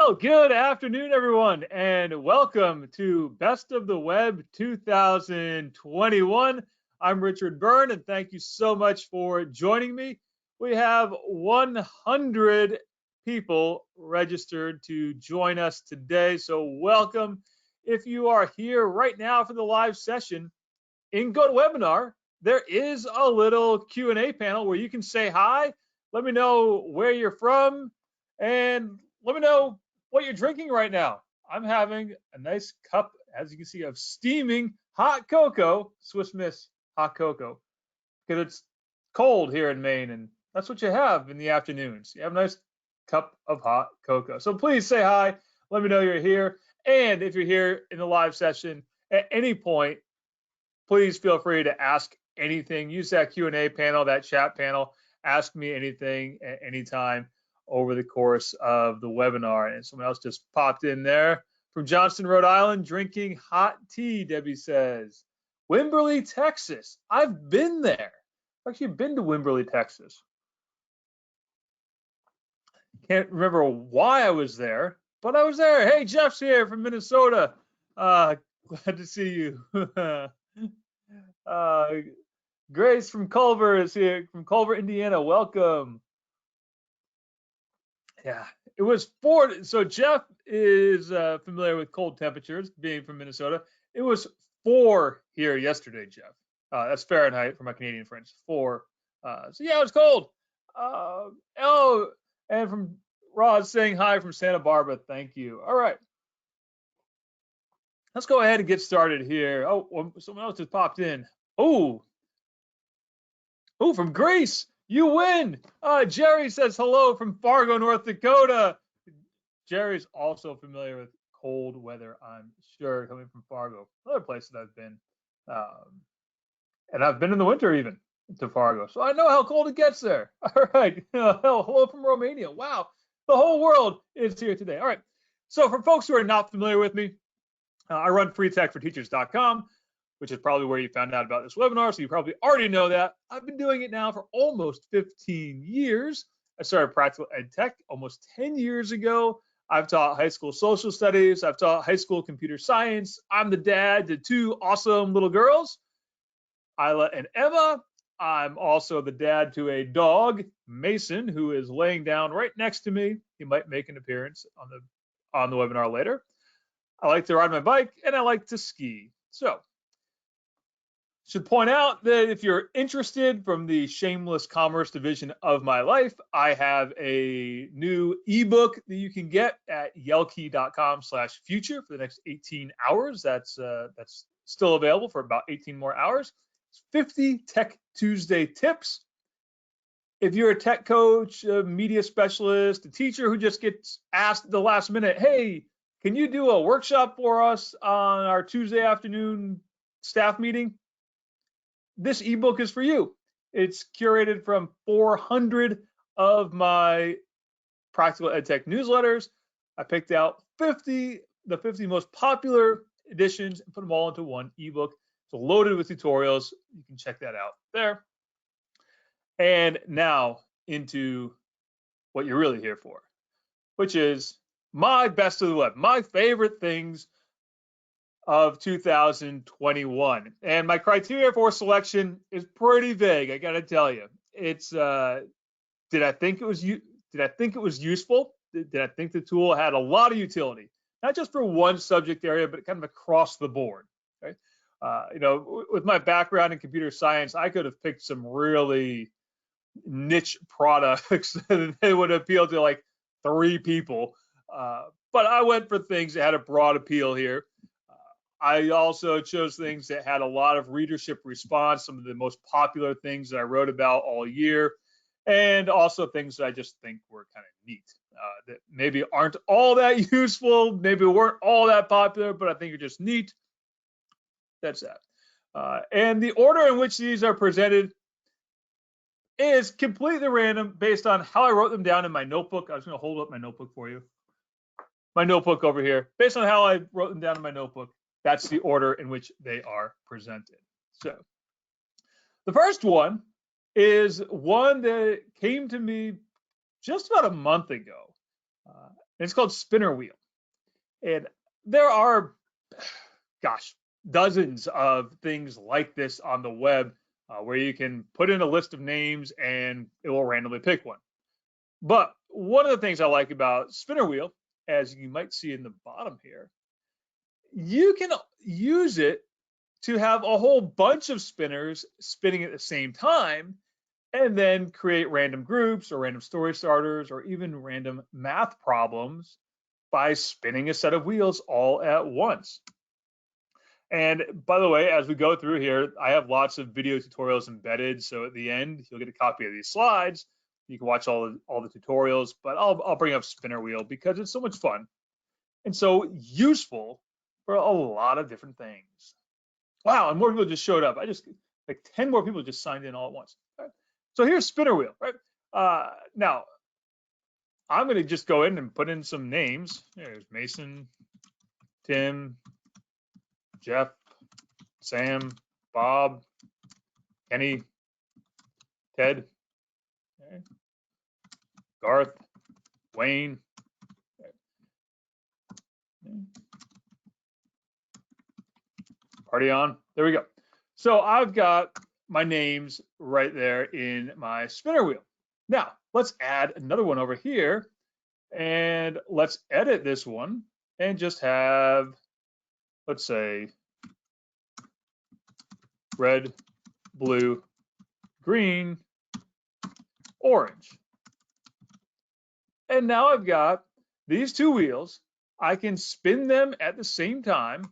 Well, good afternoon, everyone, and welcome to Best of the Web 2021. I'm Richard Byrne, and thank you so much for joining me. We have 100 people registered to join us today, so welcome. If you are here right now for the live session in GoToWebinar, there is a little Q&A panel where you can say hi, let me know where you're from, and let me know what you're drinking right now. I'm having a nice cup, as you can see, of steaming hot cocoa, Swiss Miss hot cocoa, because it's cold here in Maine, and that's what you have in the afternoons. You have a nice cup of hot cocoa. So please say hi, let me know you're here, and if you're here in the live session at any point, please feel free to ask anything. Use that Q&A panel, that chat panel, ask me anything at any time over the course of the webinar. And someone else just popped in there from Johnston, Rhode Island, drinking hot tea, Debbie says. Wimberley, Texas. I've been there. I've actually been to Wimberley, Texas. Can't remember why I was there, but I was there. Hey, Jeff's here from Minnesota. Glad to see you. Grace from Culver is here, from Culver, Indiana. Welcome. Yeah, it was 4. So Jeff is familiar with cold temperatures, being from Minnesota. It was 4 here yesterday, Jeff. That's Fahrenheit for my Canadian friends. 4. So yeah, it was cold. Oh, and from Rod saying hi from Santa Barbara. Thank you. All right. Let's go ahead and get started here. Oh, someone else just popped in. Oh, from Greece. You win. Jerry says hello from Fargo, North Dakota. Jerry's also familiar with cold weather, I'm sure, coming from Fargo. Another place that I've been. And I've been in the winter even to Fargo. So I know how cold it gets there. All right. Hello from Romania. Wow. The whole world is here today. All right. So for folks who are not familiar with me, I run freetechforteachers.com, which is probably where you found out about this webinar. So you probably already know that. I've been doing it now for almost 15 years. I started practical ed tech almost 10 years ago. I've taught high school social studies. I've taught high school computer science. I'm the dad to 2 awesome little girls, Isla and Emma. I'm also the dad to a dog, Mason, who is laying down right next to me. He might make an appearance on the webinar later. I like to ride my bike and I like to ski. So should point out that if you're interested from the shameless commerce division of my life, I have a new ebook that you can get at yelkey.com/future for the next 18 hours. That's still available for about 18 more hours. It's 50 Tech Tuesday tips. If you're a tech coach, a media specialist, a teacher who just gets asked at the last minute, hey, can you do a workshop for us on our Tuesday afternoon staff meeting? This ebook is for you. It's curated from 400 of my practical ed tech newsletters. I picked out the 50 most popular editions and put them all into one ebook. It's loaded with tutorials. You can check that out there. And now into what you're really here for, which is my best of the web, my favorite things of 2021. And my criteria for selection is pretty vague, I gotta tell you. It's did I think it was useful? Did I think the tool had a lot of utility? Not just for one subject area, but kind of across the board. Okay? With my background in computer science, I could have picked some really niche products that would appeal to like 3 people. But I went for things that had a broad appeal here. I also chose things that had a lot of readership response, some of the most popular things that I wrote about all year, and also things that I just think were kind of neat, that maybe aren't all that useful, maybe weren't all that popular, but I think are just neat. That's that. And the order in which these are presented is completely random based on how I wrote them down in my notebook. I was going to hold up my notebook for you. My notebook over here. Based on how I wrote them down in my notebook, that's the order in which they are presented. So the first one is one that came to me just about a month ago. and it's called Spinner Wheel. And there are, gosh, dozens of things like this on the web where you can put in a list of names and it will randomly pick one. But one of the things I like about Spinner Wheel, as you might see in the bottom here, you can use it to have a whole bunch of spinners spinning at the same time, and then create random groups or random story starters or even random math problems by spinning a set of wheels all at once. And by the way, as we go through here, I have lots of video tutorials embedded. So at the end, you'll get a copy of these slides. You can watch all the tutorials, but I'll bring up Spinner Wheel because it's so much fun and so useful for a lot of different things. Wow, and more people just showed up. Like 10 more people just signed in all at once. Right? So here's Spinner Wheel, right? Now, I'm going to just go in and put in some names. There's Mason, Tim, Jeff, Sam, Bob, Kenny, Ted, okay. Garth, Wayne. Okay. Party on. There we go. So I've got my names right there in my Spinner Wheel. Now, let's add another one over here, and let's edit this one and just have, let's say, red, blue, green, orange. And now I've got these two wheels. I can spin them at the same time.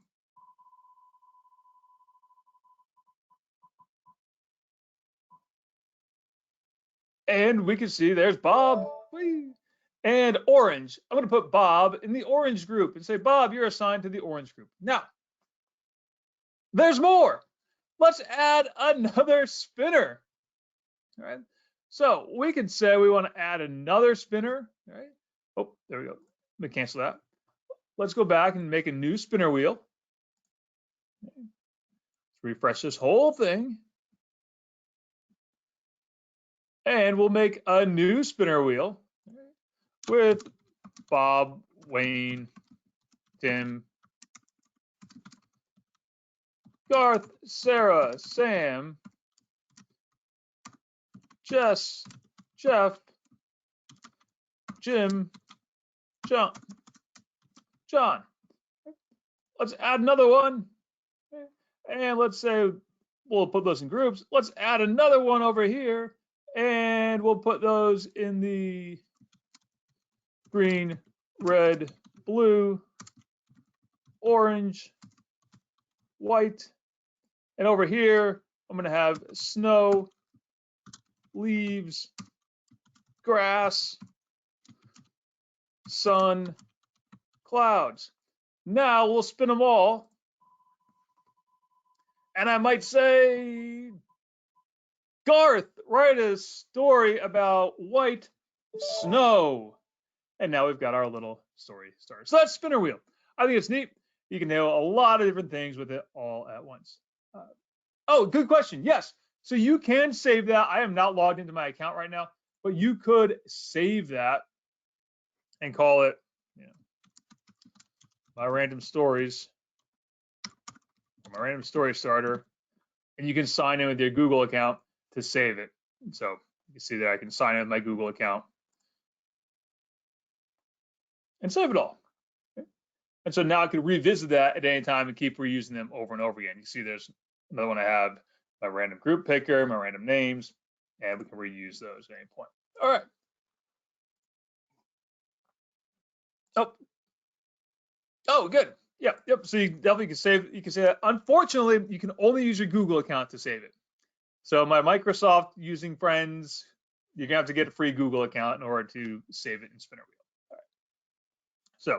And we can see there's Bob. Whee! And orange. I'm going to put Bob in the orange group and say, Bob, you're assigned to the orange group. Now, there's more. Let's add another spinner. All right. So we can say we want to add another spinner. All right. Oh, there we go. Let me cancel that. Let's go back and make a new spinner wheel. Let's refresh this whole thing. And we'll make a new spinner wheel with Bob, Wayne, Tim, Garth, Sarah, Sam, Jess, Jeff, Jim, John. Let's add another one. And let's say we'll put those in groups. Let's add another one over here. And we'll put those in the green, red, blue, orange, white. And over here, I'm going to have snow, leaves, grass, sun, clouds. Now we'll spin them all. And I might say, Garth, write a story about white snow. And now we've got our little story starter. So that's Spinner Wheel. I think it's neat. You can do a lot of different things with it all at once. Oh, good question. Yes. So you can save that. I am not logged into my account right now, but you could save that and call it, my random stories, or my random story starter. And you can sign in with your Google account to save it. So you can see that I can sign in with my Google account and save it all. Okay. And so now I can revisit that at any time and keep reusing them over and over again. You see there's another one I have, my random group picker, my random names, and we can reuse those at any point. All right. Oh, good. Yep. So you definitely can save. You can say that. Unfortunately, you can only use your Google account to save it. So my Microsoft using friends, you're gonna have to get a free Google account in order to save it in Spinner Wheel. All right. So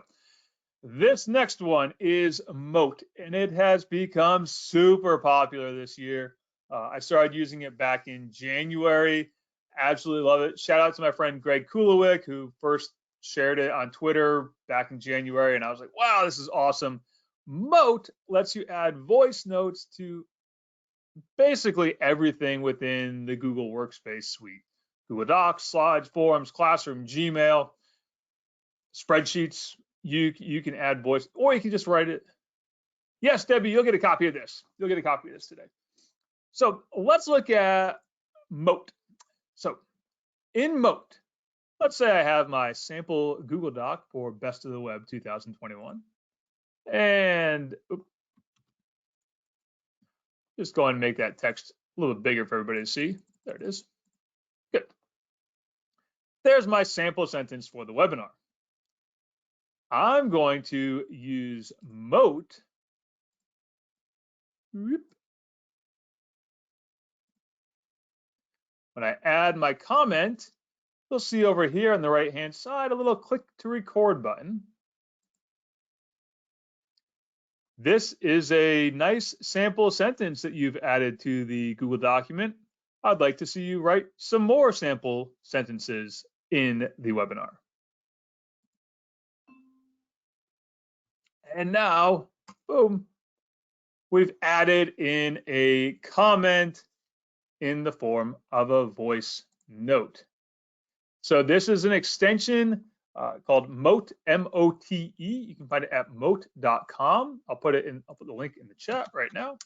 this next one is Moat, and it has become super popular this year. I started using it back in January. Absolutely love it. Shout out to my friend Greg Kulowick, who first shared it on Twitter back in January, and I was like, wow, this is awesome. Moat lets you add voice notes to basically everything within the Google Workspace suite. Google Docs, Slides, Forms, Classroom, Gmail. spreadsheets, you can add voice, or you can just write it. Yes, Debbie, you'll get a copy of this. You'll get a copy of this today. So let's look at Moat. So in Moat, let's say I have my sample Google Doc for Best of the Web 2021. And just go ahead and make that text a little bit bigger for everybody to see. There it is. Good. There's my sample sentence for the webinar. I'm going to use Moat. When I add my comment, you'll see over here on the right-hand side a little click to record button. This is a nice sample sentence that you've added to the Google document. I'd like to see you write some more sample sentences in the webinar. And now, boom, we've added in a comment in the form of a voice note. So this is an extension called Moat, M-O-T-E. You can find it at moat.com. I'll put the link in the chat right now.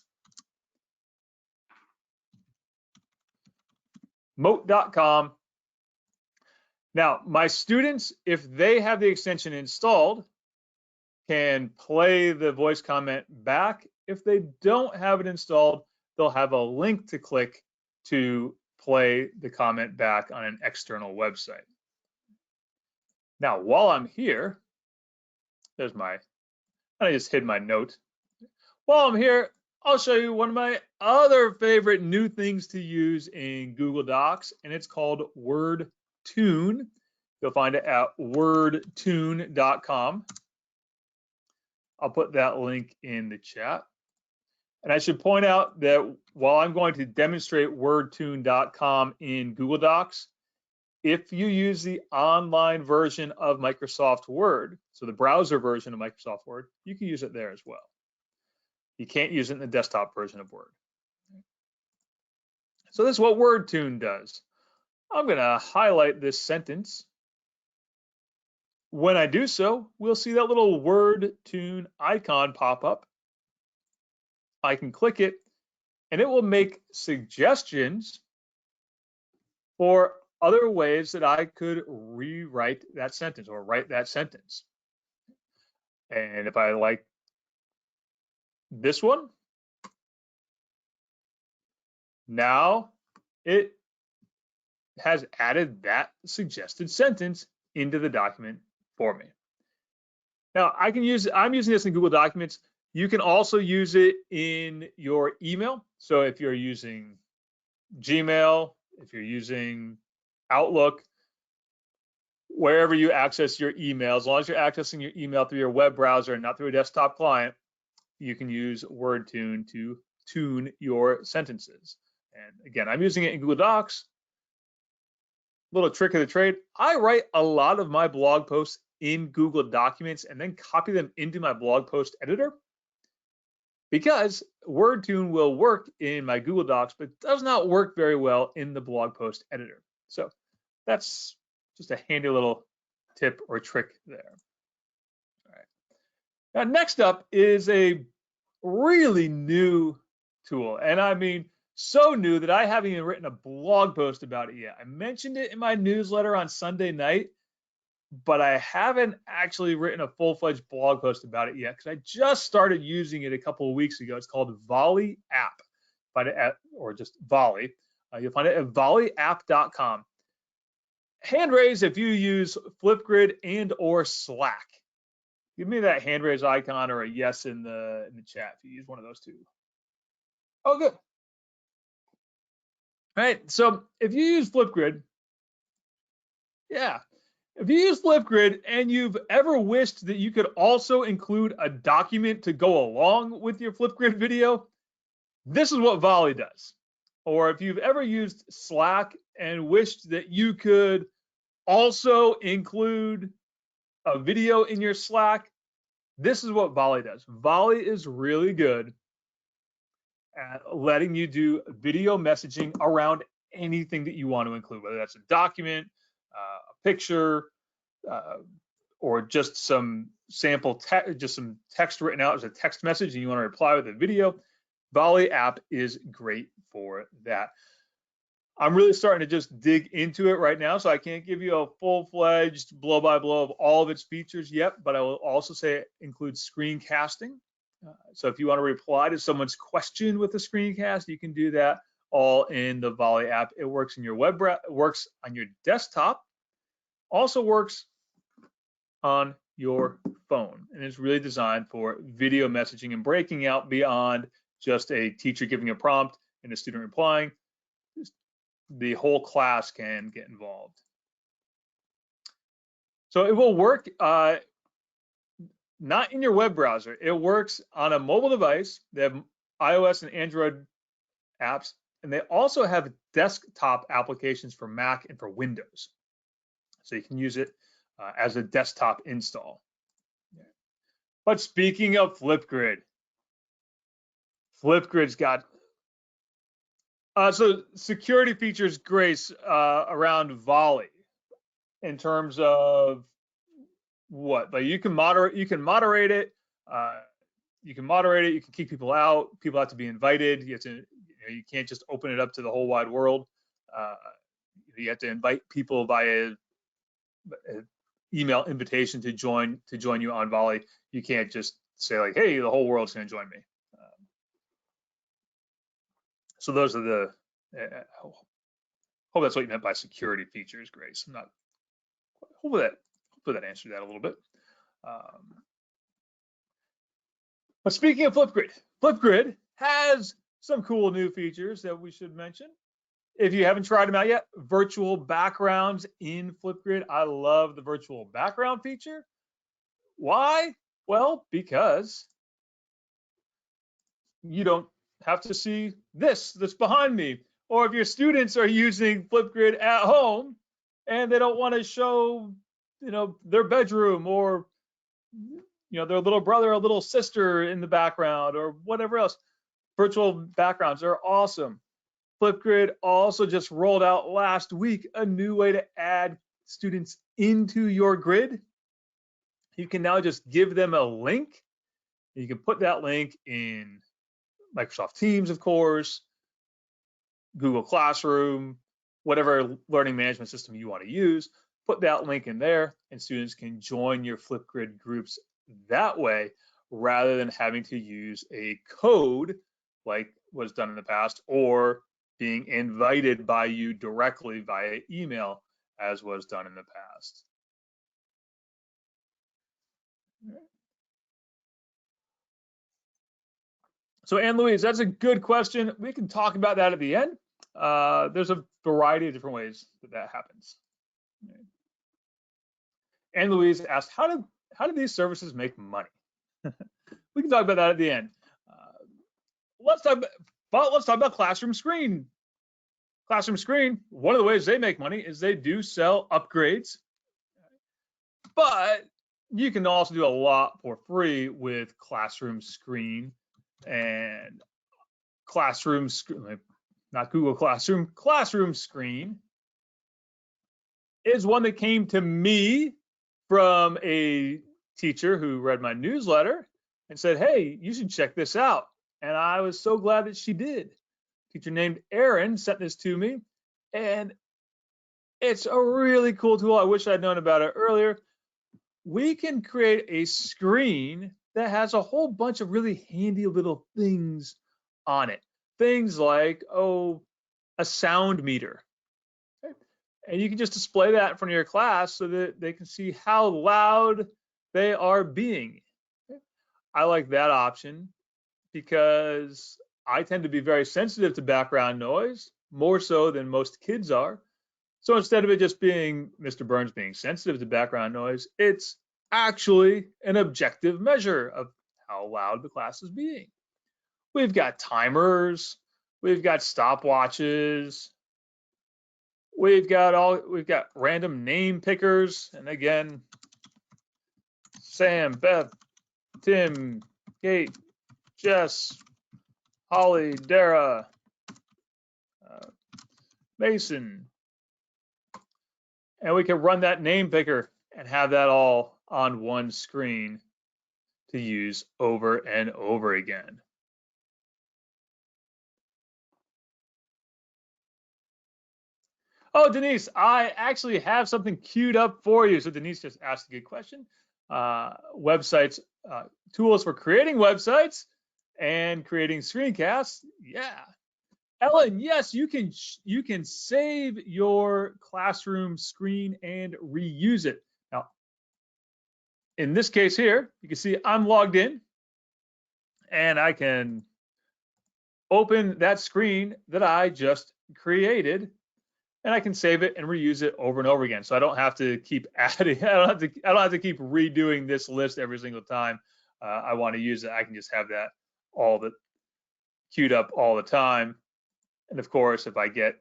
Moat.com. Now, my students, if they have the extension installed, can play the voice comment back. If they don't have it installed, they'll have a link to click to play the comment back on an external website. Now, while I'm here, I just hid my note. While I'm here, I'll show you one of my other favorite new things to use in Google Docs, and it's called WordTune. You'll find it at wordtune.com. I'll put that link in the chat. And I should point out that while I'm going to demonstrate wordtune.com in Google Docs, if you use the online version of Microsoft Word, so the browser version of Microsoft Word, you can use it there as well. You can't use it in the desktop version of Word. So this is what WordTune does. I'm going to highlight this sentence. When I do so, we'll see that little WordTune icon pop up. I can click it, and it will make suggestions for other ways that I could rewrite that sentence or write that sentence. And if I like this one, now it has added that suggested sentence into the document for me. Now I'm using this in Google Documents. You can also use it in your email. So if you're using Gmail, if you're using Outlook, wherever you access your email, as long as you're accessing your email through your web browser and not through a desktop client, you can use WordTune to tune your sentences. And again, I'm using it in Google Docs. Little trick of the trade, I write a lot of my blog posts in Google Documents and then copy them into my blog post editor, because WordTune will work in my Google Docs, but does not work very well in the blog post editor. So that's just a handy little tip or trick there. All right. Now, next up is a really new tool. And I mean, so new that I haven't even written a blog post about it yet. I mentioned it in my newsletter on Sunday night, but I haven't actually written a full-fledged blog post about it yet because I just started using it a couple of weeks ago. It's called Veve App, or just Volley. You'll find it at volley.app.com. Hand raise if you use Flipgrid and or Slack. Give me that hand raise icon or a yes in the chat if you use one of those two. Oh, good. All right, so if you use Flipgrid, if you use Flipgrid and you've ever wished that you could also include a document to go along with your Flipgrid video, this is what Volley does. Or if you've ever used Slack and wished that you could also include a video in your Slack, this is what Volley does. Volley is really good at letting you do video messaging around anything that you want to include, whether that's a document, a picture, or just some sample text, just some text written out as a text message, and you want to reply with a video, Veve App is great for that. I'm really starting to just dig into it right now, so I can't give you a full-fledged blow-by-blow of all of its features yet, but I will also say it includes screencasting. So if you want to reply to someone's question with a screencast, you can do that all in the Veve app. It works in your web, works on your desktop, also works on your phone, and it's really designed for video messaging and breaking out beyond just a teacher giving a prompt and a student replying. The whole class can get involved. So it will work not in your web browser. It works on a mobile device. They have iOS and Android apps, and they also have desktop applications for Mac and for Windows. So you can use it as a desktop install. But speaking of Flipgrid, Flipgrid's got so security features, Grace, around Volley in terms of what? Like you can moderate it. You can moderate it. You can kick people out. People have to be invited. You have to. You can't just open it up to the whole wide world. You have to invite people via email invitation to join you on Volley. You can't just say like, hey, the whole world's going to join me. So those are the, hope that's what you meant by security features, Grace. I'm not, hopefully that answered that a little bit. But speaking of Flipgrid, Flipgrid has some cool new features that we should mention. If you haven't tried them out yet, virtual backgrounds in Flipgrid. I love the virtual background feature. Why? Well, because you don't have to see this that's behind me. Or if your students are using Flipgrid at home and they don't want to show, their bedroom or, their little brother or little sister in the background or whatever else, virtual backgrounds are awesome. Flipgrid also just rolled out last week a new way to add students into your grid. You can now just give them a link. You can put that link in Microsoft Teams, of course, Google Classroom, whatever learning management system you want to use. Put that link in there, and students can join your Flipgrid groups that way, rather than having to use a code like was done in the past, or being invited by you directly via email, as was done in the past. So Anne Louise, that's a good question. We can talk about that at the end. There's a variety of different ways that happens. Anne Louise asked, how do these services make money? We can talk about that at the end. Let's talk about Classroom Screen. Classroom Screen, one of the ways they make money is they do sell upgrades, but you can also do a lot for free with Classroom Screen and Classroom Screen, not Google Classroom. Classroom Screen is one that came to me from a teacher who read my newsletter and said, hey, you should check this out. And I was so glad that she did. A teacher named Erin sent this to me, and it's a really cool tool. I wish I'd known about it earlier. We can create a screen that has a whole bunch of really handy little things on it. Things like, a sound meter. Okay. And you can just display that in front of your class so that they can see how loud they are being. Okay. I like that option because I tend to be very sensitive to background noise, more so than most kids are. So instead of it just being Mr. Burns being sensitive to background noise, it's actually an objective measure of how loud the class is being. We've got timers, we've got stopwatches, we've got random name pickers, and again, Sam, Beth, Tim, Kate, Jess, Holly, Dara, Mason, and we can run that name picker and have that all on one screen to use over and over again. Oh, Denise, I actually have something queued up for you. So Denise just asked a good question. Websites, tools for creating websites and creating screencasts. Yeah. Ellen, yes, you can save your classroom screen and reuse it. Now, in this case here, you can see I'm logged in and I can open that screen that I just created, and I can save it and reuse it over and over again. So I don't have to keep adding, I don't have to keep redoing this list every single time I want to use it. I can just have that queued up all the time. And of course, if I get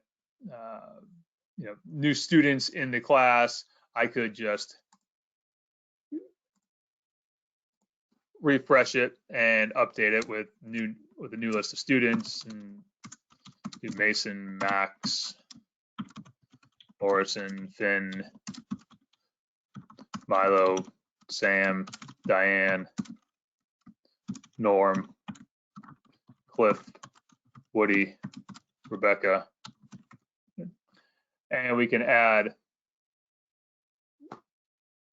new students in the class, I could just refresh it and update it with a new list of students, and do Mason, Max, Morrison, Finn, Milo, Sam, Diane, Norm, Cliff, Woody, Rebecca, and we can add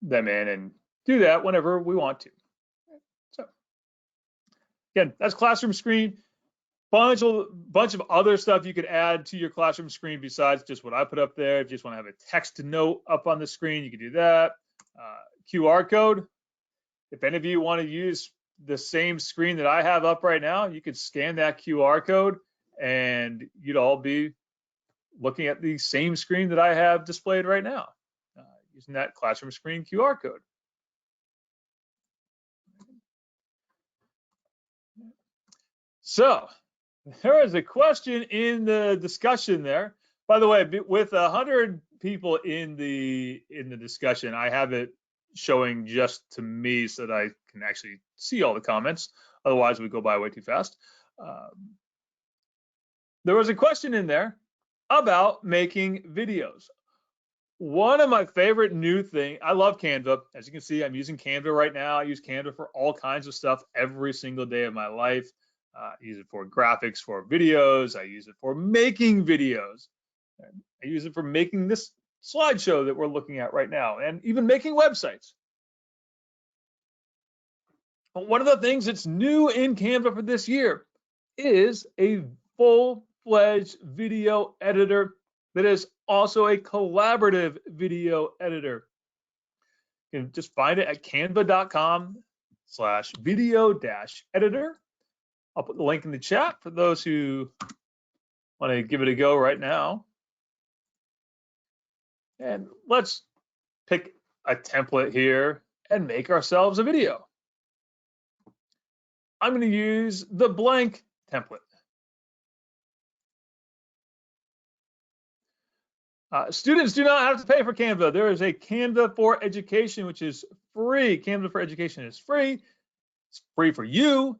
them in and do that whenever we want to. So again, that's classroom screen. Bunch of other stuff you could add to your classroom screen besides just what I put up there. If you just want to have a text note up on the screen, you can do that. QR code. If any of you want to use the same screen that I have up right now, you could scan that QR code and you'd all be looking at the same screen that I have displayed right now, using that classroom screen QR code. So there is a question in the discussion there. By the way, with 100 people in the discussion, I have it showing just to me so that I can actually see all the comments. Otherwise, we go by way too fast. There was a question in there about making videos. One of my favorite new things, I love Canva. As you can see, I'm using Canva right now. I use Canva for all kinds of stuff every single day of my life. I use it for graphics, for videos. I use it for making videos. I use it for making this slideshow that we're looking at right now, and even making websites. But one of the things that's new in Canva for this year is a full-fledged video editor that is also a collaborative video editor. You can just find it at canva.com/video-editor. I'll put the link in the chat for those who want to give it a go right now. And let's pick a template here and make ourselves a video. I'm going to use the blank template. Students do not have to pay for Canva. There is a Canva for Education, which is free. Canva for Education is free. It's free for you.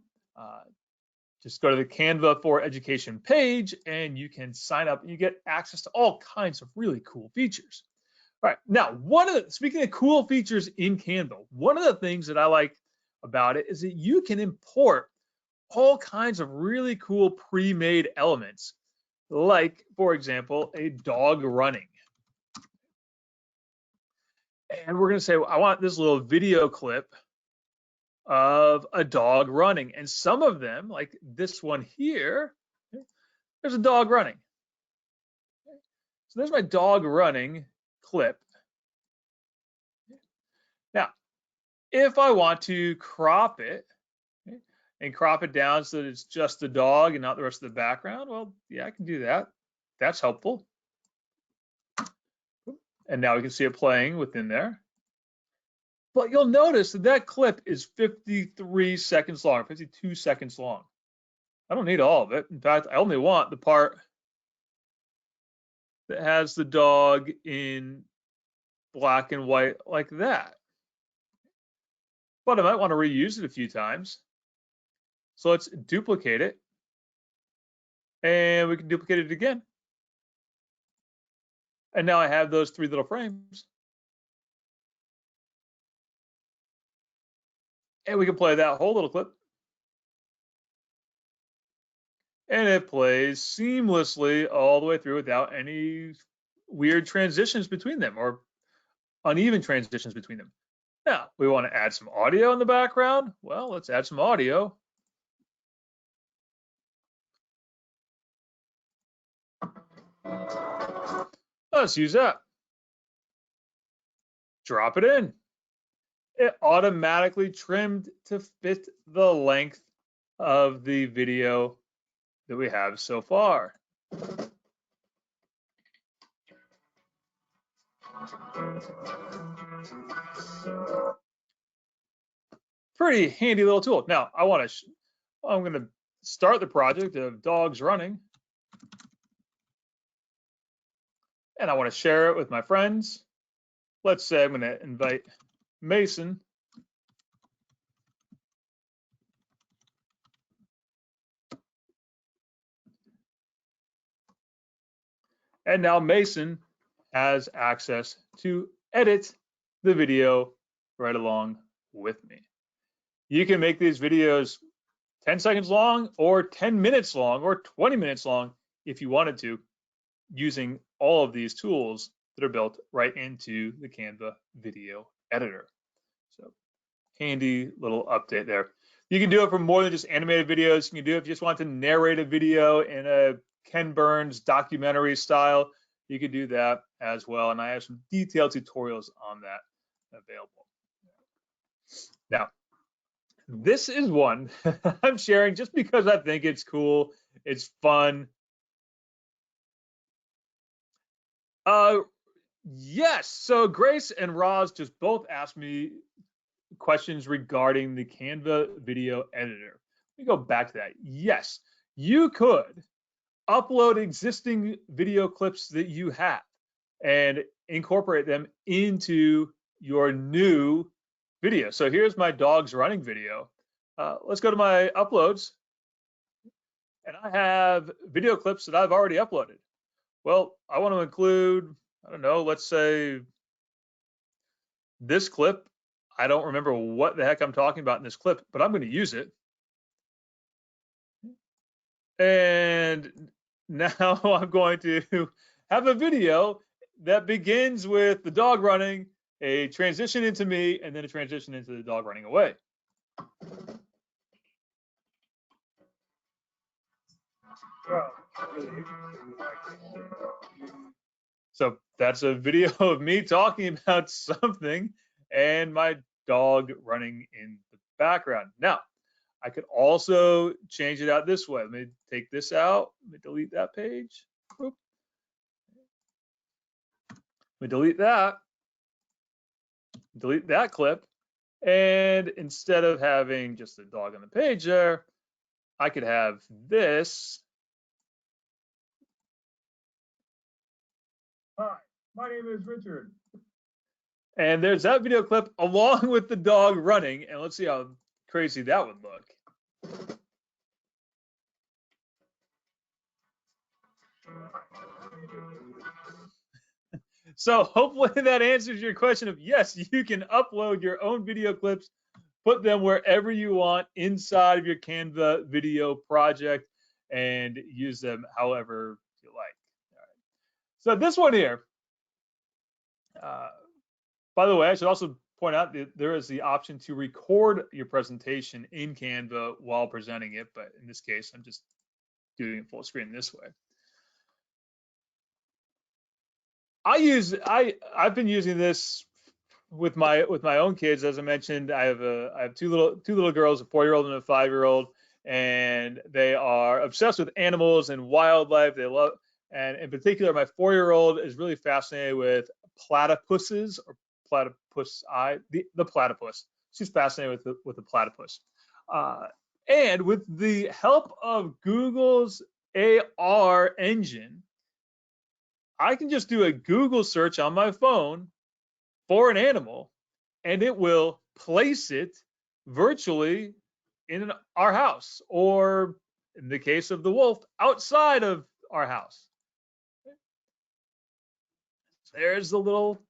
Just go to the Canva for Education page and you can sign up and you get access to all kinds of really cool features. All right, now speaking of cool features in Canva, one of the things that I like about it is that you can import all kinds of really cool pre-made elements, like, for example, a dog running. And we're going to say, well, I want this little video clip of a dog running. And some of them, like this one here, there's a dog running. So there's my dog running clip. Now, if I want to crop it, and crop it down so that it's just the dog and not the rest of the background, well, yeah, I can do that. That's helpful. And now we can see it playing within there. But you'll notice that that clip is 53 seconds long, 52 seconds long. I don't need all of it. In fact, I only want the part that has the dog in black and white like that. But I might want to reuse it a few times. So let's duplicate it. And we can duplicate it again. And now I have those three little frames. And we can play that whole little clip. And it plays seamlessly all the way through without any weird transitions between them or uneven transitions between them. Now, we want to add some audio in the background. Well, let's add some audio. Let's use that. Drop it in. It automatically trimmed to fit the length of the video that we have so far. Pretty handy little tool. Now, I'm going to start the project of dogs running. And I want to share it with my friends. Let's say I'm going to invite Mason. And now Mason has access to edit the video right along with me. You can make these videos 10 seconds long or 10 minutes long or 20 minutes long if you wanted to, using all of these tools that are built right into the Canva video editor. So handy little update there. You can do it for more than just animated videos. You can do it if you just want to narrate a video in a Ken Burns documentary style. You can do that as well. And I have some detailed tutorials on that available. Now, this is one I'm sharing just because I think it's cool. It's fun. Yes. So Grace and Roz just both asked me questions regarding the Canva video editor. Let me go back to that. Yes, you could upload existing video clips that you have and incorporate them into your new video. So here's my dogs running video. Let's go to my uploads. And I have video clips that I've already uploaded. Well, I want to include, I don't know, let's say this clip. I don't remember what the heck I'm talking about in this clip, but I'm going to use it. And now I'm going to have a video that begins with the dog running, a transition into me, and then a transition into the dog running away. So that's a video of me talking about something and my dog running in the background. Now, I could also change it out this way. Let me take this out. Let me delete that page. Oop. Let me delete that clip. And instead of having just the dog on the page there, I could have this. Hi, my name is Richard. And there's that video clip along with the dog running. And let's see how crazy that would look. So hopefully that answers your question of yes, you can upload your own video clips, put them wherever you want inside of your Canva video project and use them however you like. All right. So this one here, by the way, I should also point out that there is the option to record your presentation in Canva while presenting it, but in this case, I'm just doing it full screen this way. I've been using this with my own kids. As I mentioned, I have two little girls, a 4-year-old and a 5-year-old, and they are obsessed with animals and wildlife. They love, and in particular, my 4-year-old is really fascinated with platypuses or platypus the platypus. She's fascinated with the platypus. And with the help of Google's AR engine, I can just do a Google search on my phone for an animal, and it will place it virtually in our house, or in the case of the wolf, outside of our house. There's the little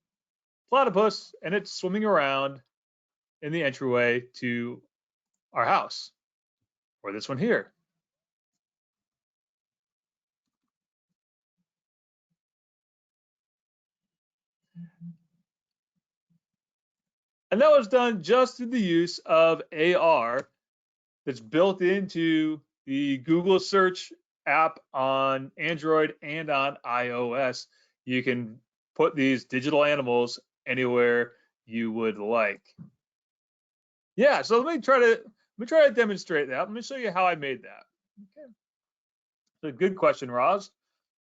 platypus, and it's swimming around in the entryway to our house, or this one here. And that was done just through the use of AR that's built into the Google search app on Android and on iOS. You can put these digital animals anywhere you would like. Yeah, so let me try to demonstrate that. Let me show you how I made that. Okay. So good question, Roz.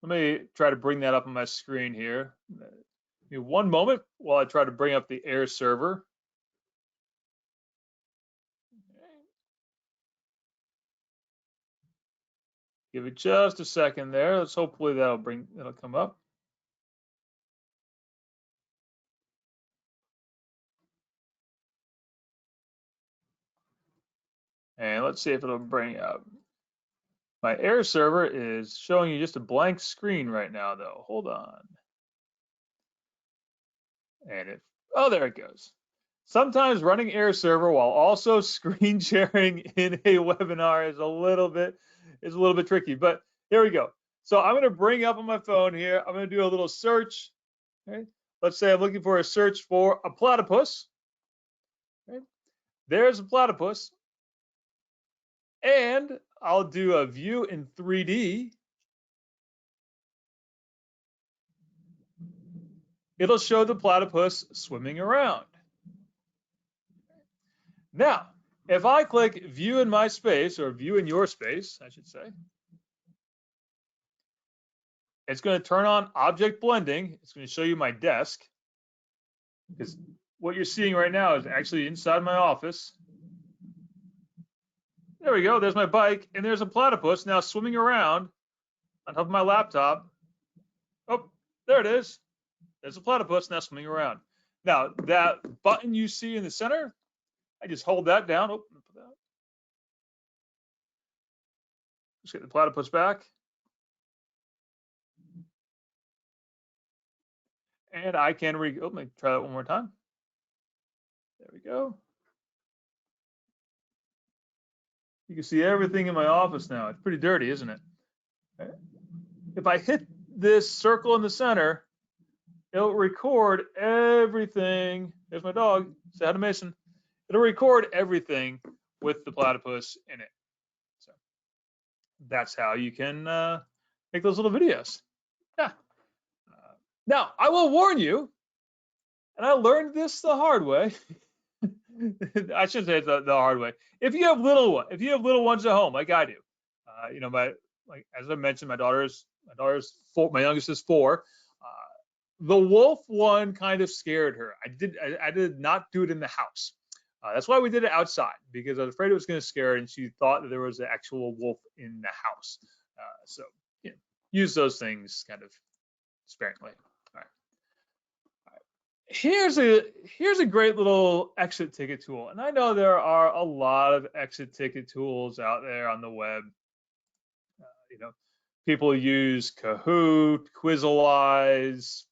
Let me try to bring that up on my screen here. Give me one moment while I try to bring up the Air server. Give it just a second there. Let's hopefully that'll come up. And let's see if it'll bring up. My Air server is showing you just a blank screen right now, though. Hold on. And oh, there it goes. Sometimes running Air server while also screen sharing in a webinar is a little bit tricky, but here we go. So I'm going to bring up on my phone here. I'm going to do a little search. Okay. Let's say I'm looking for a search for a platypus. Okay. There's a platypus. And I'll do a view in 3D. It'll show the platypus swimming around. Now, if I click view in my space, or view in your space, I should say, it's going to turn on object blending. It's going to show you my desk, because what you're seeing right now is actually inside my office. There we go. There's my bike, and there's a platypus now swimming around on top of my laptop. Oh, there it is. There's a platypus now swimming around. Now, that button you see in the center, I just hold that down. Oh, let's get the platypus back. And I can let me try that one more time. There we go. You can see everything in my office now. It's pretty dirty, isn't it? Okay. If I hit this circle in the center, it'll record everything. There's my dog. Say hi to Mason. It'll record everything with the platypus in it. So that's how you can make those little videos. Yeah. Now, I will warn you, and I learned this the hard way. I shouldn't say it's the hard way. If you have little ones at home, like I do, you know, as I mentioned, my daughter's 4, my youngest is 4. The wolf one kind of scared her. I did not do it in the house. That's why we did it outside, because I was afraid it was going to scare her, and she thought that there was an actual wolf in the house. So yeah, use those things kind of sparingly. All right. Here's a great little exit ticket tool, and I know there are a lot of exit ticket tools out there on the web. You know, people use Kahoot, Quizalize.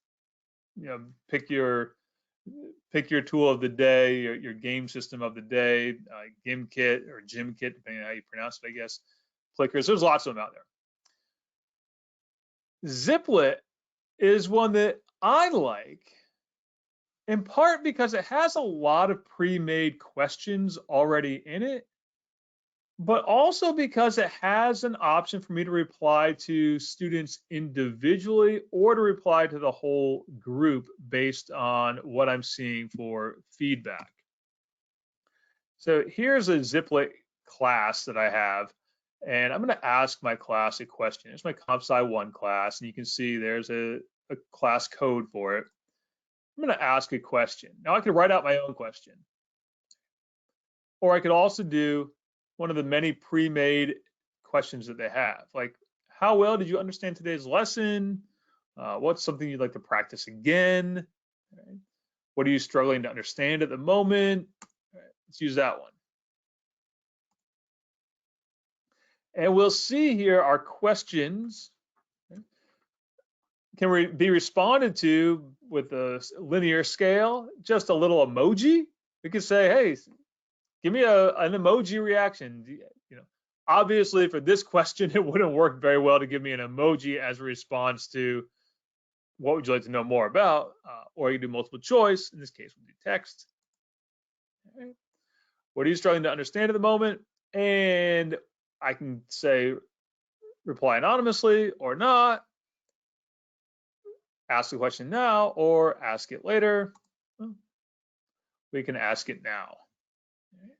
You know, pick your tool of the day, your game system of the day, GimKit or GymKit, depending on how you pronounce it, I guess. Clickers, there's lots of them out there. Ziplet is one that I like, in part because it has a lot of pre-made questions already in it, but also because it has an option for me to reply to students individually or to reply to the whole group based on what I'm seeing for feedback. So here's a Ziplet class that I have, and I'm going to ask my class a question. It's my Comp Sci 1 class, and you can see there's a class code for it. I'm going to ask a question. Now I could write out my own question, or I could also do one of the many pre-made questions that they have, like, how well did you understand today's lesson? What's something you'd like to practice again? Right. What are you struggling to understand at the moment? Right. Let's use that one. And we'll see here our questions can be responded to with a linear scale, just a little emoji, We could say, hey, give me an emoji reaction. You know, obviously for this question, it wouldn't work very well to give me an emoji as a response to what would you like to know more about, or you can do multiple choice. In this case, we'll do text. Okay. What are you struggling to understand at the moment? And I can say reply anonymously or not, ask the question now or ask it later. We can ask it now. Okay.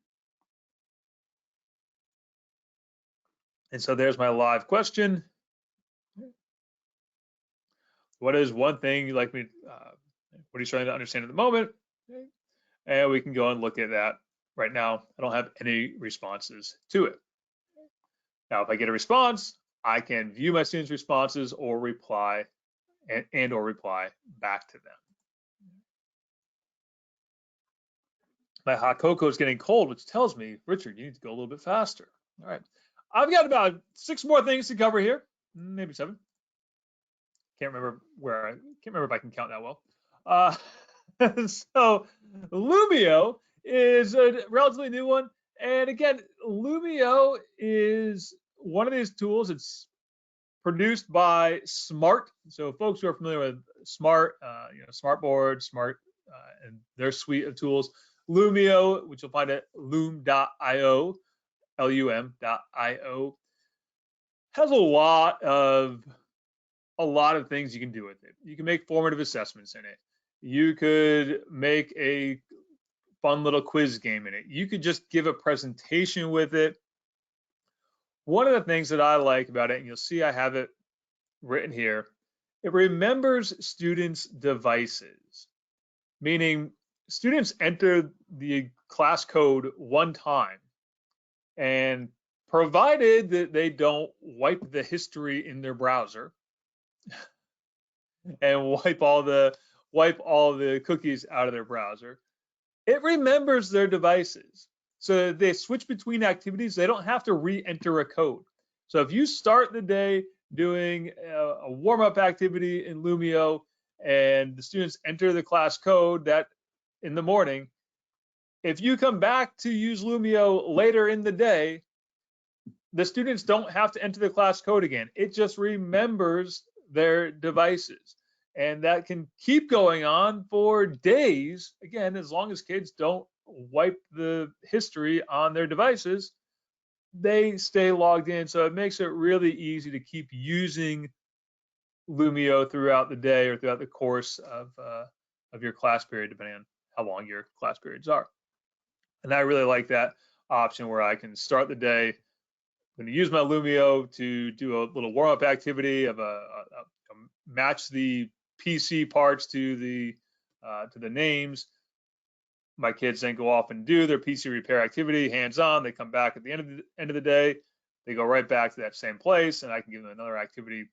And so there's my live question. What is one thing you'd like me, what are you trying to understand at the moment? Okay. And we can go and look at that. Right now, I don't have any responses to it. Now, if I get a response, I can view my students' responses or reply and or reply back to them. My hot cocoa is getting cold, which tells me, Richard, you need to go a little bit faster. All right. I've got about 6 more things to cover here, maybe 7. Can't remember if I can count that well. So Lumio is a relatively new one. And again, Lumio is one of these tools. It's produced by Smart. So folks who are familiar with Smart, Smartboard, Smart, and their suite of tools, Lumio, which you'll find at loom.io, LUM.io, has a lot of things you can do with it. You can make formative assessments in it. You could make a fun little quiz game in it. You could just give a presentation with it. One of the things that I like about it, and you'll see I have it written here, it remembers students' devices, meaning students enter the class code one time, and provided that they don't wipe the history in their browser and wipe all the cookies out of their browser, it remembers their devices. So that they switch between activities, they don't have to re-enter a code. So if you start the day doing a warm-up activity in Lumio and the students enter the class code that in the morning, if you come back to use Lumio later in the day, the students don't have to enter the class code again. It just remembers their devices. And that can keep going on for days, again, as long as kids don't wipe the history on their devices, they stay logged in. So it makes it really easy to keep using Lumio throughout the day or throughout the course of your class period, depending on how long your class periods are. And I really like that option where I can start the day. I'm going to use my Lumio to do a little warm-up activity of match the PC parts to the names. My kids then go off and do their PC repair activity, hands-on. They come back at the end of the day. They go right back to that same place, and I can give them another activity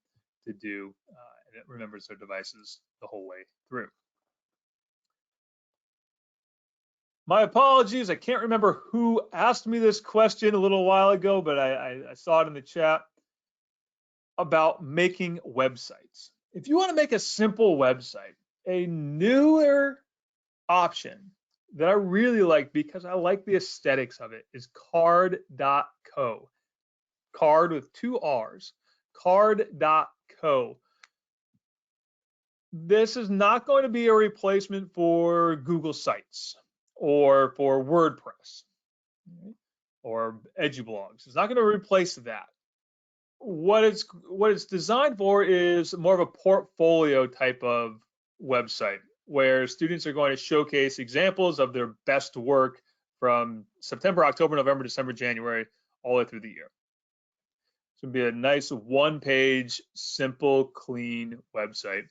to do, and it remembers their devices the whole way through. My apologies. I can't remember who asked me this question a little while ago, but I saw it in the chat about making websites. If you want to make a simple website, a newer option that I really like because I like the aesthetics of it is card.co. Card with 2 R's. Card.co. This is not going to be a replacement for Google Sites or for WordPress or EduBlogs. It's not going to replace that. What it's designed for is more of a portfolio type of website where students are going to showcase examples of their best work from September, October, November, December, January, all the way through the year. It's going to be a nice 1-page, simple, clean website.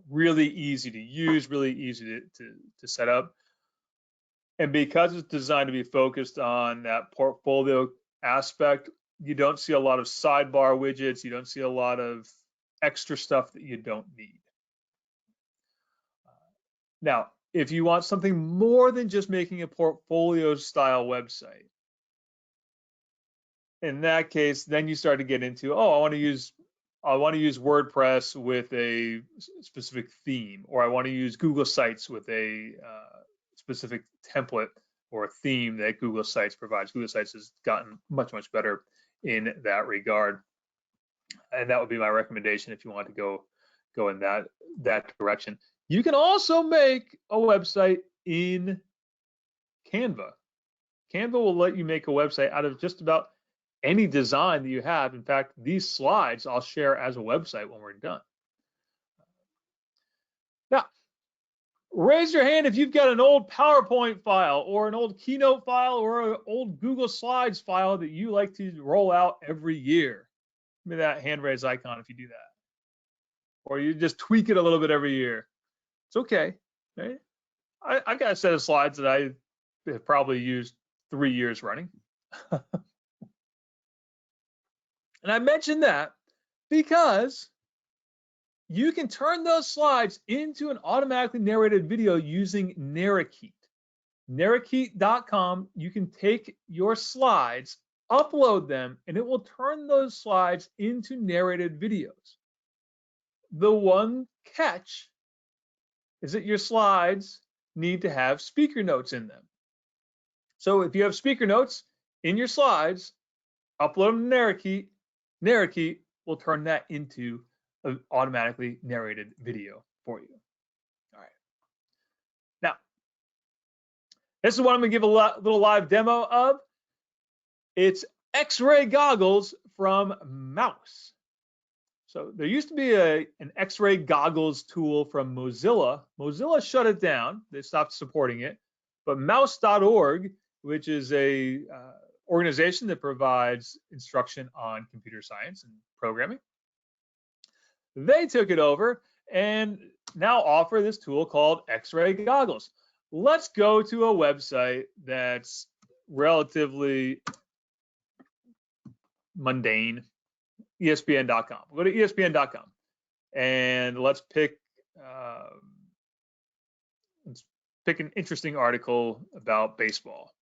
Really easy to use, really easy to set up. And because it's designed to be focused on that portfolio aspect, you don't see a lot of sidebar widgets. You don't see a lot of extra stuff that you don't need. Now, if you want something more than just making a portfolio style website, in that case, then you start to get into, oh, I want to use WordPress with a specific theme, or I want to use Google Sites with a specific template or theme that Google Sites provides. Google Sites has gotten much, much better in that regard. And that would be my recommendation if you want to go in that direction. You can also make a website in Canva. Canva will let you make a website out of just about any design that you have. In fact, these slides I'll share as a website when we're done. Now, raise your hand if you've got an old PowerPoint file or an old Keynote file or an old Google Slides file that you like to roll out every year. Give me that hand raise icon if you do that. Or you just tweak it a little bit every year. It's okay. Right? I've got a set of slides that I have probably used 3 years running. And I mentioned that because you can turn those slides into an automatically narrated video using Narrowkeet. Narrowkeet.com, you can take your slides, upload them, and it will turn those slides into narrated videos. The one catch is that your slides need to have speaker notes in them. So if you have speaker notes in your slides, upload them to Narrowkeet. Narrowkeet will turn that into an automatically narrated video for you. All right. Now, this is what I'm going to give a little live demo of. It's X-ray goggles from Mouse. So there used to be an X-ray goggles tool from Mozilla. Mozilla shut it down. They stopped supporting it. But mouse.org, which is a organization that provides instruction on computer science and programming, they took it over and now offer this tool called X-ray goggles. Let's go to a website that's relatively mundane, ESPN.com. We'll go to ESPN.com and let's pick an interesting article about baseball.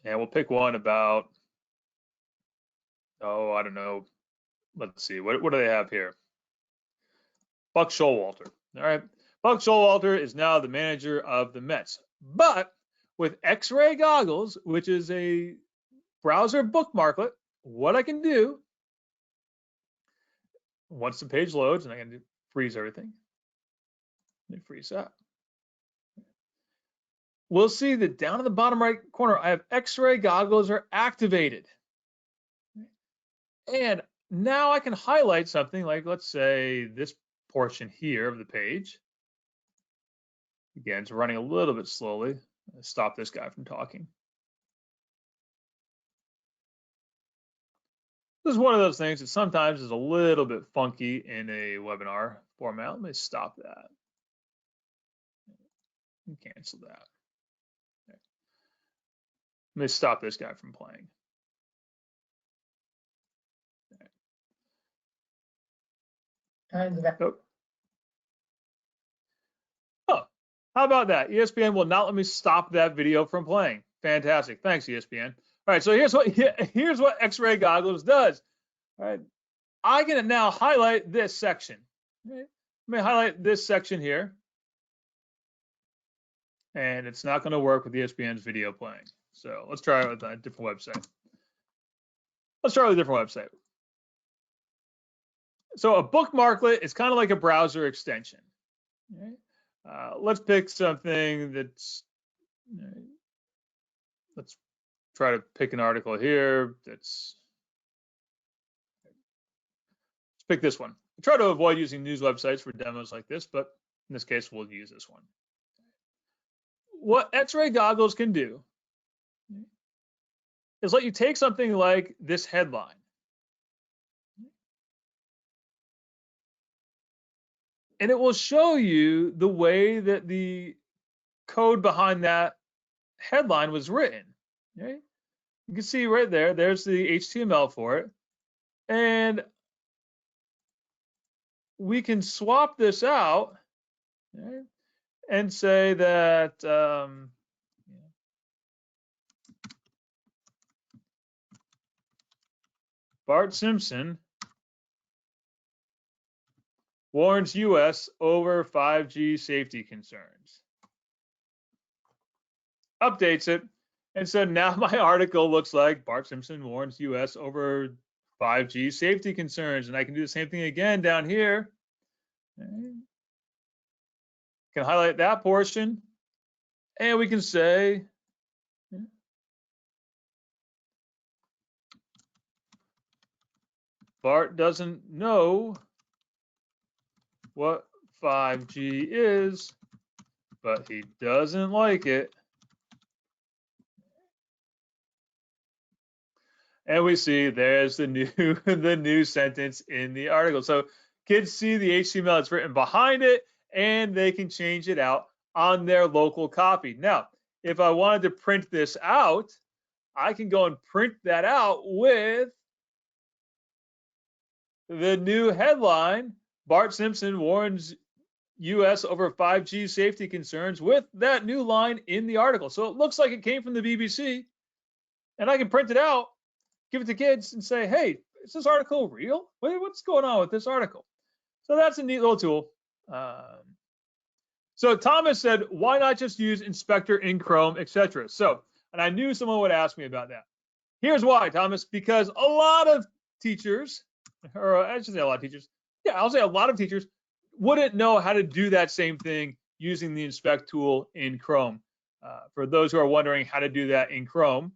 And we'll pick one about, oh, I don't know. Let's see, what do they have here? Buck Showalter. All right. Buck Showalter is now the manager of the Mets. But with X-ray goggles, which is a browser bookmarklet, what I can do, once the page loads, and I can freeze everything, let me freeze that. We'll see that down in the bottom right corner, I have X-ray goggles are activated. And now I can highlight something like, let's say, this portion here of the page. Again, it's running a little bit slowly. Let's stop this guy from talking. This is one of those things that sometimes is a little bit funky in a webinar format. Let me stop that and cancel that. Okay. Let me stop this guy from playing. Okay. Oh, how about that? ESPN will not let me stop that video from playing. Fantastic. Thanks, ESPN. All right, so here's what X-ray goggles does. All right, I can now highlight this section. Okay. Let me highlight this section here. And it's not going to work with ESPN's video playing. So let's try it with a different website. Let's try with a different website. So a bookmarklet is kind of like a browser extension. Okay. Let's pick something that's, let's try to pick an article here that's, let's pick this one. I try to avoid using news websites for demos like this, but in this case, we'll use this one. What X-ray goggles can do is let you take something like this headline. And it will show you the way that the code behind that headline was written. Okay? You can see right there, there's the HTML for it. And we can swap this out, okay, and say that Bart Simpson warns US over 5G safety concerns. updates it. And so now my article looks like Bart Simpson warns US over 5G safety concerns. And I can do the same thing again down here. Can highlight that portion. And we can say, Bart doesn't know what 5G is, but he doesn't like it. And we see there's the new sentence in the article. So kids see the HTML that's written behind it, and they can change it out on their local copy. Now, if I wanted to print this out, I can go and print that out with the new headline, Bart Simpson warns US over 5G safety concerns, with that new line in the article. So it looks like it came from the BBC, and I can print it out, give it to kids and say, hey, is this article real? What's going on with this article? So that's a neat little tool. So Thomas said, why not just use Inspector in Chrome, etc.? So, and I knew someone would ask me about that. Here's why, Thomas, because a lot of teachers, or I should say a lot of teachers, yeah, I'll say a lot of teachers wouldn't know how to do that same thing using the Inspect tool in Chrome. For those who are wondering how to do that in Chrome,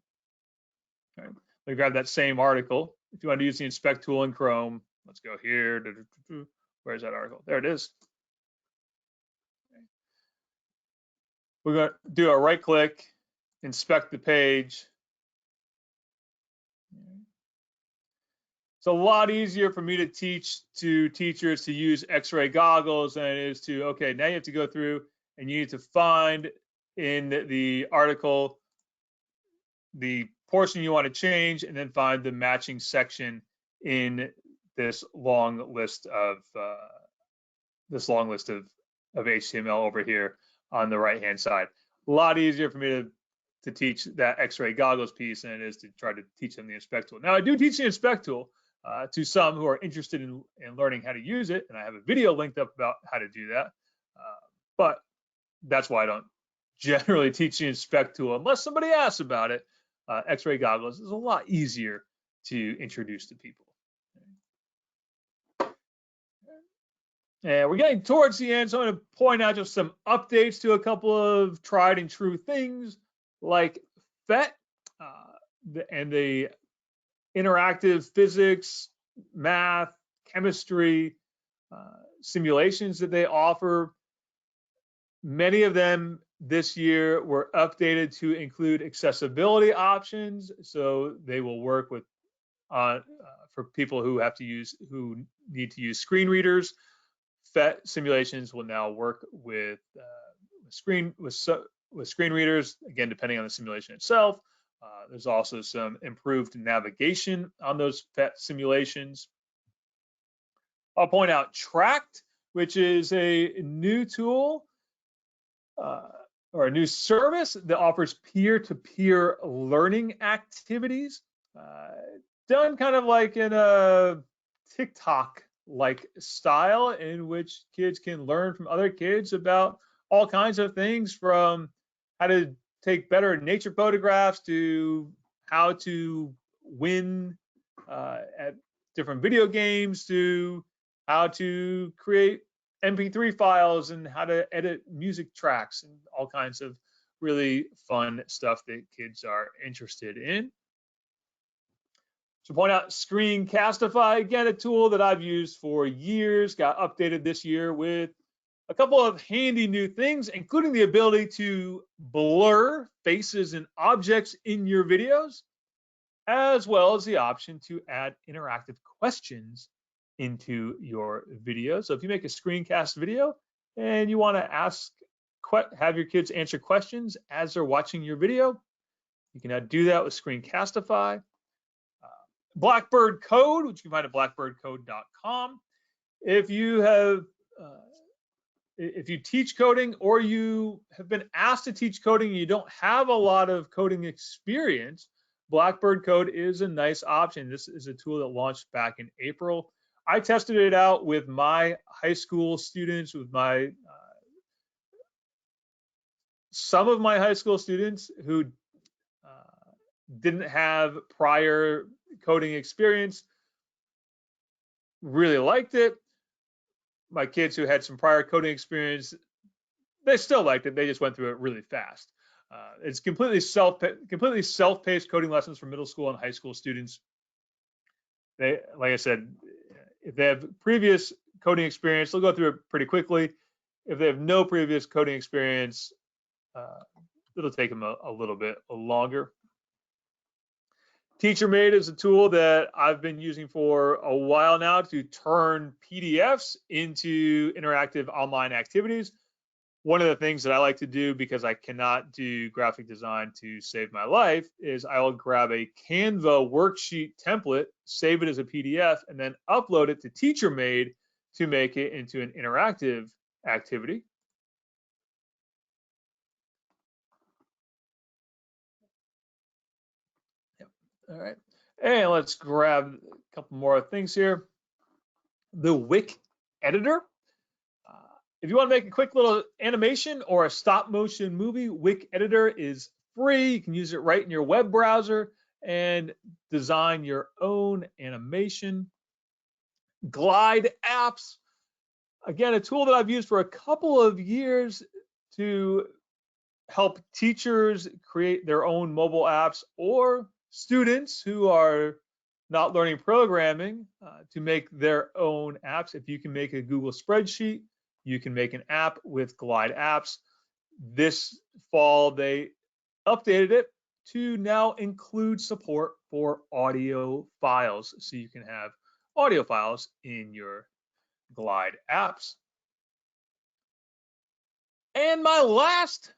okay, let me grab that same article. If you want to use the Inspect tool in Chrome, let's go here. Where's that article? There it is. Okay. We're going to do a right click, inspect the page. It's a lot easier for me to teach to teachers to use X-ray goggles than it is to, okay, now you have to go through and you need to find in the article the portion you want to change, and then find the matching section in this long list of HTML over here on the right hand side. A lot easier for me to teach that X-ray goggles piece than it is to try to teach them the Inspect tool. Now I do teach the Inspect tool to some who are interested in learning how to use it, and I have a video linked up about how to do that. But that's why I don't generally teach the Inspect tool unless somebody asks about it. X-ray goggles is a lot easier to introduce to people. And we're getting towards the end, so I'm going to point out just some updates to a couple of tried and true things like phet and the interactive physics, math, chemistry simulations that they offer. Many of them this year were updated to include accessibility options, so they will work with for people who need to use screen readers. phet simulations will now work with screen readers, again depending on the simulation itself. There's also some improved navigation on those phet simulations. I'll point out Tracked, which is a new tool or a new service that offers peer-to-peer learning activities, done kind of like in a TikTok-like style, in which kids can learn from other kids about all kinds of things, from how to take better nature photographs to how to win at different video games, to how to create MP3 files and how to edit music tracks, and all kinds of really fun stuff that kids are interested in. To point out Screencastify, again, a tool that I've used for years, got updated this year with a couple of handy new things, including the ability to blur faces and objects in your videos, as well as the option to add interactive questions into your video. So if you make a screencast video and you want to have your kids answer questions as they're watching your video, you can now do that with Screencastify. Blackbird Code, which you can find at blackbirdcode.com. If you teach coding, or you have been asked to teach coding and you don't have a lot of coding experience, Blackbird Code is a nice option. This is a tool that launched back in April. I tested it out with my high school students, with my some of my high school students who didn't have prior coding experience really liked it. My kids who had some prior coding experience, they still liked it. They just went through it really fast. It's completely self-paced coding lessons for middle school and high school students. They, like I said, if they have previous coding experience, they'll go through it pretty quickly. If they have no previous coding experience, it'll take them a little bit longer. TeacherMade is a tool that I've been using for a while now to turn PDFs into interactive online activities. One of the things that I like to do, because I cannot do graphic design to save my life, is I will grab a Canva worksheet template, save it as a PDF, and then upload it to TeacherMade to make it into an interactive activity. All right, and let's grab a couple more things here. The Wick editor. If you want to make a quick little animation or a stop motion movie, Wick editor is free. You can use it right in your web browser and design your own animation. Glide apps. Again, a tool that I've used for a couple of years to help teachers create their own mobile apps, or students who are not learning programming to make their own apps. If you can make a Google spreadsheet, you can make an app with Glide apps. This fall, they updated it to now include support for audio files, so you can have audio files in your Glide apps. And my last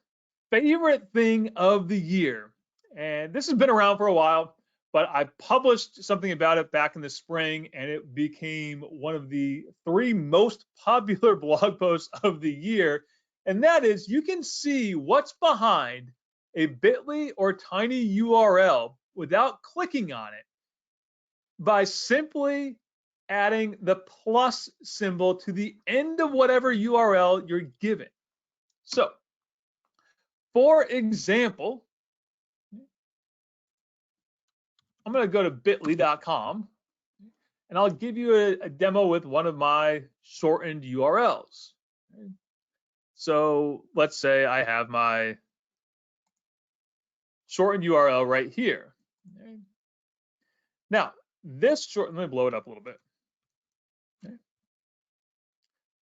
favorite thing of the year, and this has been around for a while, but I published something about it back in the spring, and it became one of the 3 most popular blog posts of the year. And that is, you can see what's behind a bit.ly or tiny URL without clicking on it by simply adding the plus symbol to the end of whatever URL you're given. So, for example, I'm going to go to bit.ly.com, and I'll give you a demo with one of my shortened URLs. So let's say I have my shortened URL right here. Now, this short, let me blow it up a little bit.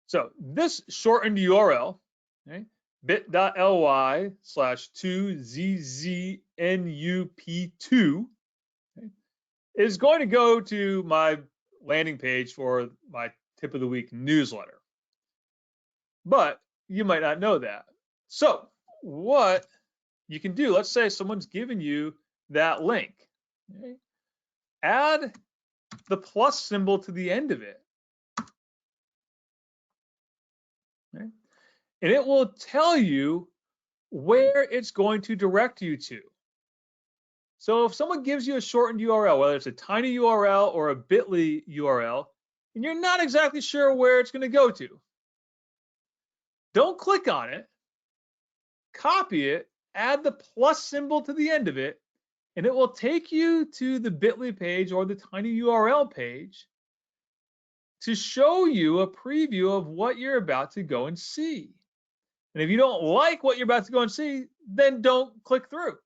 So this shortened URL, bit.ly/2zznup2, is going to go to my landing page for my tip of the week newsletter. But you might not know that. So what you can do, let's say someone's given you that link. Add the plus symbol to the end of it. And it will tell you where it's going to direct you to. So if someone gives you a shortened URL, whether it's a tiny URL or a bit.ly URL, and you're not exactly sure where it's going to go to, don't click on it, copy it, add the plus symbol to the end of it, and it will take you to the bit.ly page or the tiny URL page to show you a preview of what you're about to go and see. And if you don't like what you're about to go and see, then don't click through.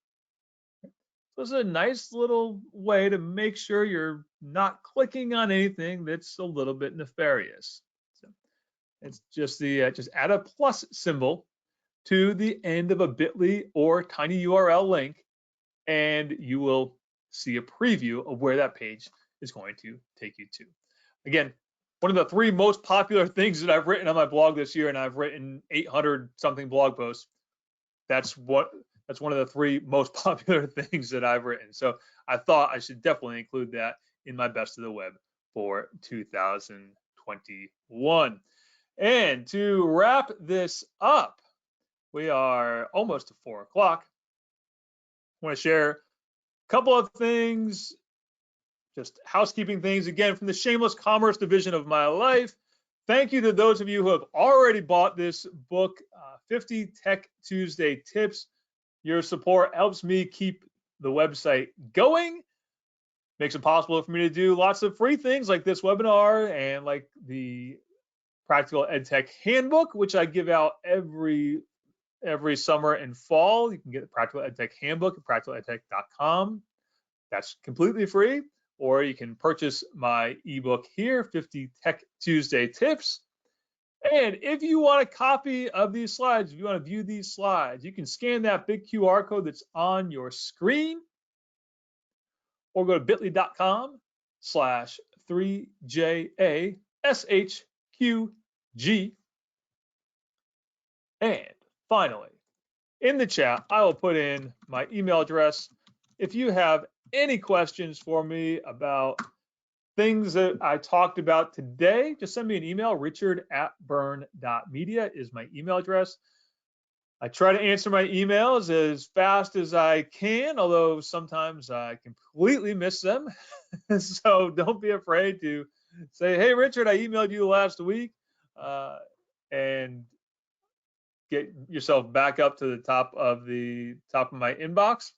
So it's a nice little way to make sure you're not clicking on anything that's a little bit nefarious. So it's just just add a plus symbol to the end of a bit.ly or tiny URL link, and you will see a preview of where that page is going to take you to. Again, one of the 3 most popular things that I've written on my blog this year, and I've written 800 something blog posts. That's one of the 3 most popular things that I've written. So I thought I should definitely include that in my best of the web for 2021. And to wrap this up, we are almost to 4 o'clock. I want to share a couple of things, just housekeeping things, again, from the shameless commerce division of my life. Thank you to those of you who have already bought this book, 50 Tech Tuesday Tips. Your support helps me keep the website going, makes it possible for me to do lots of free things like this webinar and like the Practical EdTech Handbook, which I give out every summer and fall. You can get the Practical EdTech Handbook at practicaledtech.com. That's completely free. Or you can purchase my ebook here, 50 Tech Tuesday Tips. And if you want a copy of these slides, if you want to view these slides, you can scan that big QR code that's on your screen, or go to bit.ly/3JASHQG. And finally, in the chat, I will put in my email address. If you have any questions for me about things that I talked about today, just send me an email. richard@burn.media is my email address. I try to answer my emails as fast as I can, although sometimes I completely miss them. So don't be afraid to say, hey, Richard, I emailed you last week, and get yourself back up to the top of my inbox.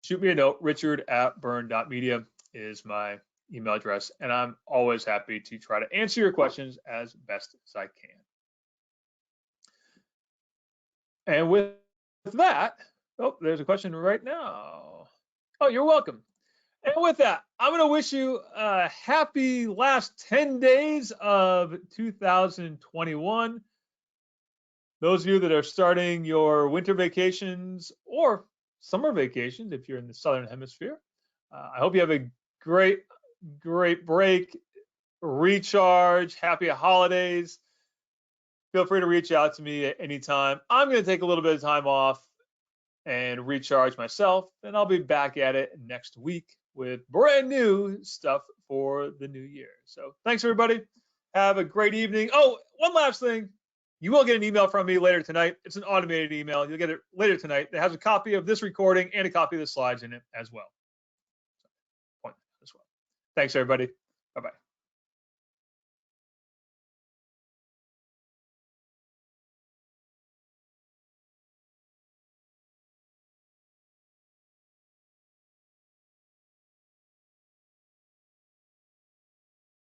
Shoot me a note. richard@burn.media is my email address, and I'm always happy to try to answer your questions as best as I can. And with that, oh, there's a question right now. Oh, you're welcome. And with that, I'm going to wish you a happy last 10 days of 2021. Those of you that are starting your winter vacations or summer vacations, if you're in the Southern Hemisphere, I hope you have a great break, recharge, happy holidays. Feel free to reach out to me at any time. I'm going to take a little bit of time off and recharge myself, and I'll be back at it next week with brand new stuff for the new year. So thanks, everybody. Have a great evening. Oh, one last thing. You will get an email from me later tonight. It's an automated email. You'll get it later tonight. It has a copy of this recording and a copy of the slides in it as well. Thanks, everybody. Bye-bye.